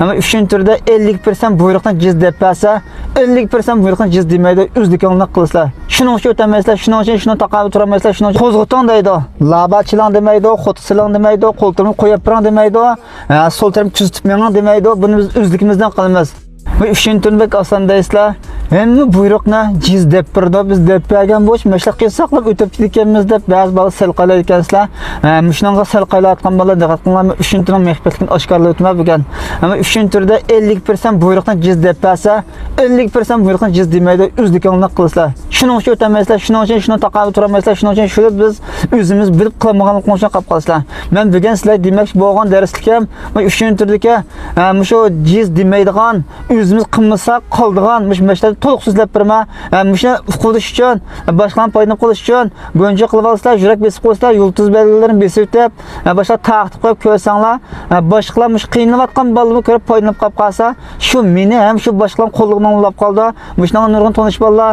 Ama 3. turda 50% buyruqdan jiz deb bersa, 50% buyruqdan jiz demaydi, o'zlikingni qilsizlar. Shuning uchun o'tamaysizlar, shuning uchun shuni taqabi turamaysizlar, shuning uchun qo'zg'oting deydi. Labachilang demaydi, xo'tisilang demaydi, qo'ltirni qo'yib birang demaydi, sol taraf tuzitib mening demaydi. Buni biz o'zligimizdan qilamiz. Bu 3. turnbek oson deysizlar. Endi buyruqni jiz deb birdi, biz deb bergan bo'sh mashaq saqlab o'tib ketganmiz deb ba'zi bola sal qaylayotgansizlar. Mushunga sal qaylayotgan bola diqqat qilinglar. 3. turning mehbetligini oshkorlab o'tma bo'lgan. Ama 3. turda 50% buyruqdan jiz deb bersa, 50% buyruqdan jiz demaydi, o'zlikingni qilsizlar. Shuning uchun o'tamaysizlar, shuning uchun shuni taqabi turamaysizlar, shuning uchun shuni biz o'zimiz bilib qilmaganlikni uchun qolib qolasizlar. Men bugun sizlar demoqchi bo'lgan darslikam, bu 3. turdagi shu jiz demaydigan, o'zimiz qilmasak qoldigan mashlar to'liq so'zlab birma, shuni uqulish uchun, boshqalarni foydalanib qolish uchun go'nja qilib olsizlar, yurak besib qo'ysizlar, yulduz belgilarini besib o'tib, boshqa taqib qo'yib ko'rsanglar, boshqalar mush qiynayotgan bolalarni ko'rib foydalanib qolib qolsa, shu meni ham shu boshqalarning qo'llig'idan ulab qoldi. Mushunga nurg'un tonish bolalar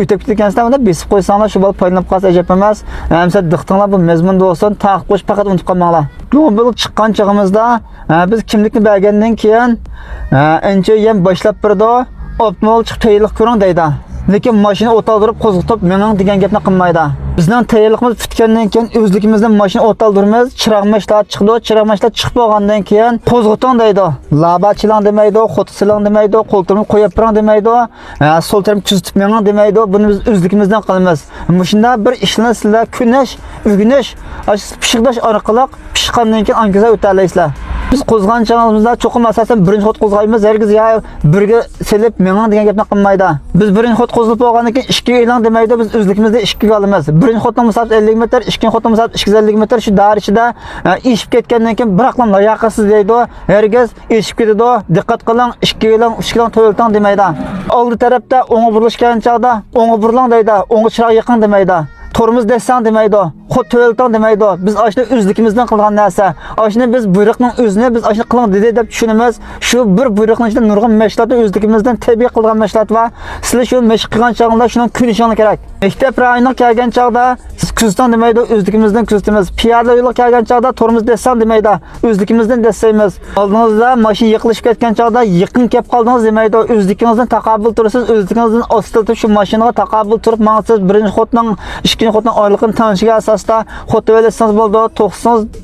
o'tib ketgansizlar, unda besib qo'ysanglar, shu bola foydalanib qolsa ajab emas. Hamsa diqqatinglar bu mazmunda bo'lsin, taqib qo'yish faqat unutib qolmanglar. Global chiqqan chog'imizda biz kimlikni bergandan keyin ancha ham boshlab birdi. Optimal chiqib tayyorlik ko'ring deydi. Lekin mashina o'taldirib qo'zg'atib mening degan gapni qilmaydi. Bizning tayyorligimiz bitgandan keyin o'zligimizdan mashina o'taldiramiz, chirog'mashlar chiqdi, chirog'mashlar chiqib bo'lgandan keyin qo'zg'ating deydi. Labachilang demaydi, xo'tisilang demaydi, qo'ltirni qo'yib birang demaydi, sol taraf tuzitib mening demaydi. Buni biz o'zligimizdan qilamiz. Shunda bir ishlarni sizlar kunish, o'rganish, pishiqlash orqali pishqandan keyin angaza o'talaysizlar. Biz qo'zg'an chog'imizda cho'qim asosan birinchi xot qo'zg'aymiz, hergiz ya birga selib mening degan gapni qilmaydi. Biz birinchi xot qo'zg'ab bo'lgandan keyin 2 e'lon demaydi, biz o'zligimizda 2 ga olamiz. Birinchi xotning masofaasi 50 metr, ikkinchi xotning masofaasi 250 metr, shu dar ichida eshib ketgandan keyin biroqlam layoqatsiz deydi. Hergiz eshib ketadi. Diqqat qiling, 2 e'lon, 3 e'lon to'yiltan demaydi. Oldi tarafda o'ng'i burilish kelgan chog'da o'ng'i burilang deydi, o'ng'i chiroq yaqin demaydi. Torumuz desang demaydi, xod to'yiltan demaydi. Biz ashni o'zligimizdan qilgan narsa. Ashni biz buyruqning o'zini biz ashni qiling dedi deb tushunamiz. Shu bir buyruqning ichida nurg'un mashlatni o'zligimizdan tabiiy qilgan mashlat va sizlar shu mashq qilgan chog'da shuni kunishinglar kerak. Maktab rayoniga kelgan chog'da siz kuzdan demaydi, o'zligimizdan kuzitamiz. Piyoda yo'lga kelgan chog'da torumuz desang demaydi, o'zligimizdan desaymiz. Oldingizda mashina yiqilib ketgan chog'da yaqin kelib qoldingiz demaydi, o'zligingizdan taqobil turasiz, o'zligingizdan ostilib shu mashinaga taqobil turib maqsiz birinchi xotning xotning oylig'ini tanishiga asosda xotni velassangiz bo'ldi,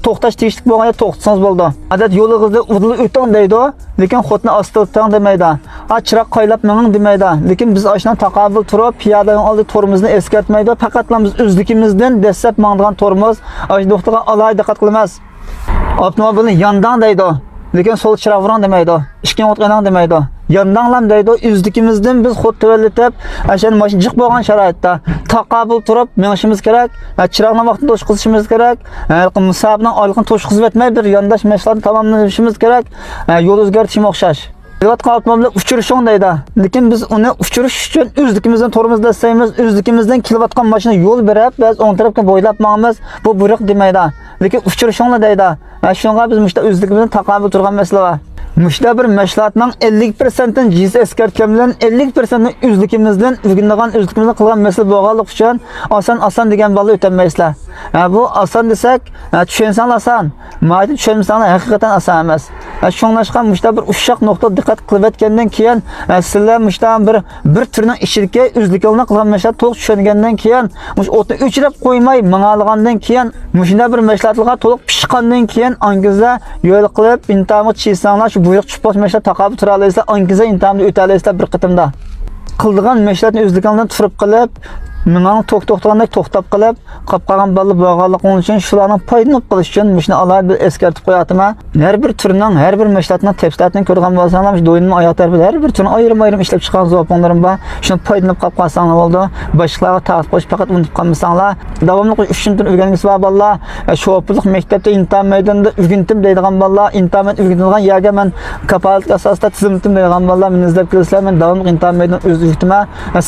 to'xtash tegishli bo'lganda to'xtatsangiz bo'ldi. Adat yo'lig'ingizda udilib o'ting deydi, lekin xotni ostilib demaydi. Chiroq qo'ylab mening demaydi. Lekin biz ashdan taqobil turib, piyodaning oldi torimizni eskartmaydi. Faqat biz o'zligimizdan desab mangdigan torimiz, ash do'xtirga alohida diqqat qilamiz. Avtomobilni yondan deydi, lekin sol chiroqdan demaydi. Ishkin o'tqanan demaydi. Yandanlam deydi, o'zligimizdan biz xod tavallatib, ashani mashina jiq bo'lgan sharoitda taqobil turib menishimiz kerak, chiroqni vaqtida to'shqizishimiz kerak, musabning oylig'ini to'shqizib etmay bir yondash mashqlarni tamomlashimiz kerak, yo'l o'zgartirishga o'xshash. Avtomobilni uchirishing deydi. Lekin biz uni uchirish uchun o'zligimizdan to'rimizda istaymiz, o'zligimizdan kelayotgan mashina yo'l berib, biz o'ng tarafga bo'ylab mangmiz, bu buyruq demaydi. Lekin uchirishinglar deydi. Shunga biz mushta o'zligimizdan taqobil turgan masala bor. Mushta bir mashlatning 50% jiz eskartgan bilan 50% o'zligimizdan o'zligimizdan qilgan masala bo'lganlik uchun oson degan bola o'tolmaysizlar. Bu oson desak, tushunsanlar oson, mayli tushunmasanlar haqiqatan oson emas. Shunlashqa mushta bir ushoq nuqta diqqat qilib etgandan keyin sizlar mushta bir turning ichidagi o'zligimizdan qilgan mashlat to'liq tushungandan keyin mush o'tni o'chirib qo'ymay mang'algandan keyin mushunda bir mashlatlarga to'liq pishqandan keyin angizda yo'l qilib intamni chiysanglar shu buyruq chiqib mashlat taqobil tura olasizlar, angizda intamni o'talaysizlar bir qitimda. Qildigan mashlatni o'zligingizdan turib qilib Menang to'xtaganda to'xtab qilib, qolgan balla bo'lganligi uchun shularni foydalanib qilish uchun shuni alohida eskartib qo'yaman. Har bir turning, har bir mashlatning tafsilotini ko'rgan bo'lsanglar, shu do'yinning oyoqlari bilan har bir turni ayrim ishlab chiqqan zavoblarim bor. Shuni foydalanib qolib qolsanglar bo'ldi. Boshqalarga ta'rif qo'yish faqat unutib qolmasanglar. Davomli 3 tur o'rganishimiz bor bolalar. Shu o'piliq maktabda imtihon maydonida o'rgandim deydigan bolalar, imtihon o'rganilgan yerga men kafolat asosida tizimtim deydigan bolalar meni izlab kelasizlar. Men davomli imtihon maydonida o'z o'rgatima,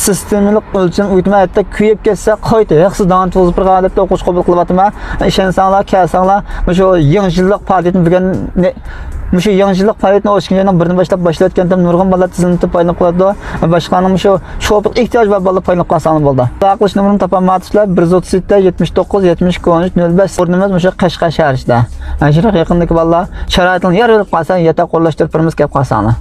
sistemlik o'lcham o'rgatma kuyib ketsa, qayta haqsiz dan to'zib bir holatda o'qish qabul qilyapman. Ishonsanglar, kelsanglar, shu yangilik faoliyatini bilgan shu yangilik faoliyatini o'shkindan birdan boshlayotganda nurg'un bolalar tizimni paylanib qoladi. Boshqaning shu ehtiyoj bor bolalar paylanib qolsa bo'ldi. Aqlish numerini topolmaysizlar. 137 79 70 05 o'rnimiz shu Qashqar shahrida. Ana shu yaqindagi bolalar sharoitini yer olib qolsa, yata qo'llashtirib turimiz kelib qolsa.